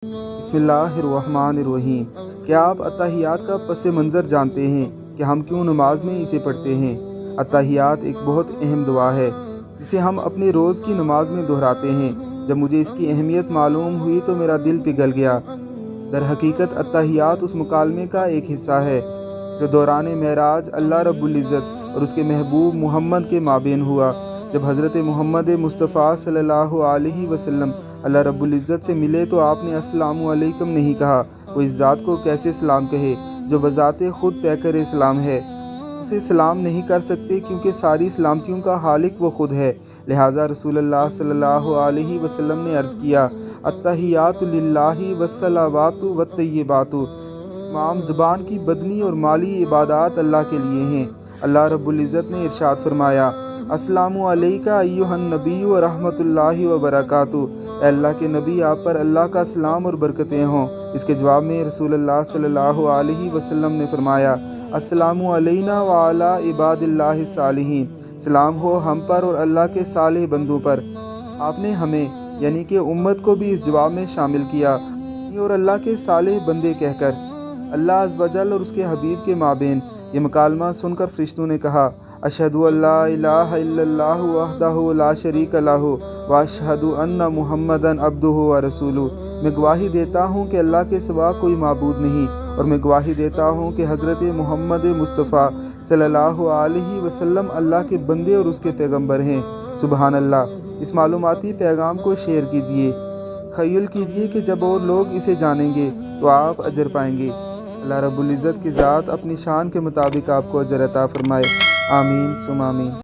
بسم اللہ الرحمن الرحیم۔ کیا آپ اتحیات کا پس منظر جانتے ہیں کہ ہم کیوں نماز میں اسے پڑھتے ہیں؟ اتحیات ایک بہت اہم دعا ہے جسے ہم اپنے روز کی نماز میں دہراتے ہیں۔ جب مجھے اس کی اہمیت معلوم ہوئی تو میرا دل پگھل گیا۔ در حقیقت اتحیات اس مکالمے کا ایک حصہ ہے جو دوران معراج اللہ رب العزت اور اس کے محبوب محمد کے مابین ہوا۔ جب حضرت محمد مصطفیٰ صلی اللہ علیہ وسلم اللہ رب العزت سے ملے تو آپ نے السلام علیکم نہیں کہا۔ وہ اس ذات کو کیسے سلام کہے جو بذات خود پیکر سلام ہے؟ اسے سلام نہیں کر سکتے کیونکہ ساری سلامتیوں کا خالق وہ خود ہے۔ لہٰذا رسول اللہ صلی اللہ علیہ وسلم نے عرض کیا، التحیات للہ والصلوات والطیبات۔ تمام زبان کی بدنی اور مالی عبادات اللہ کے لیے ہیں۔ اللہ رب العزت نے ارشاد فرمایا، السلام علیکہ ایھا النبی ورحمۃ اللہ وبرکاتہ۔ اے اللہ کے نبی، آپ پر اللہ کا سلام اور برکتیں ہوں۔ اس کے جواب میں رسول اللہ صلی اللہ علیہ وسلم نے فرمایا، السلام علینا وعلی عباد اللہ الصالحین۔ سلام ہو ہم پر اور اللہ کے صالح بندوں پر۔ آپ نے ہمیں یعنی کہ امت کو بھی اس جواب میں شامل کیا اور اللہ کے صالح بندے کہہ کر۔ اللہ عز و جل اور اس کے حبیب کے مابین یہ مکالمہ سن کر فرشتوں نے کہا، اشہد ان لا الہ الا اللہ وحدہ لا شریک لہ واشہد ان محمدا عبدہ ورسولہ۔ میں گواہی دیتا ہوں کہ اللہ کے سوا کوئی معبود نہیں، اور میں گواہی دیتا ہوں کہ حضرت محمد مصطفیٰ صلی اللہ علیہ وسلم اللہ کے بندے اور اس کے پیغمبر ہیں۔ سبحان اللہ۔ اس معلوماتی پیغام کو شیئر کیجیے۔ تخیل کیجیے کہ جب اور لوگ اسے جانیں گے تو آپ اجر پائیں گے۔ اللہ رب العزت کی ذات اپنی شان کے مطابق آپ کو اجر عطا فرمائے۔ آمین ثم آمین۔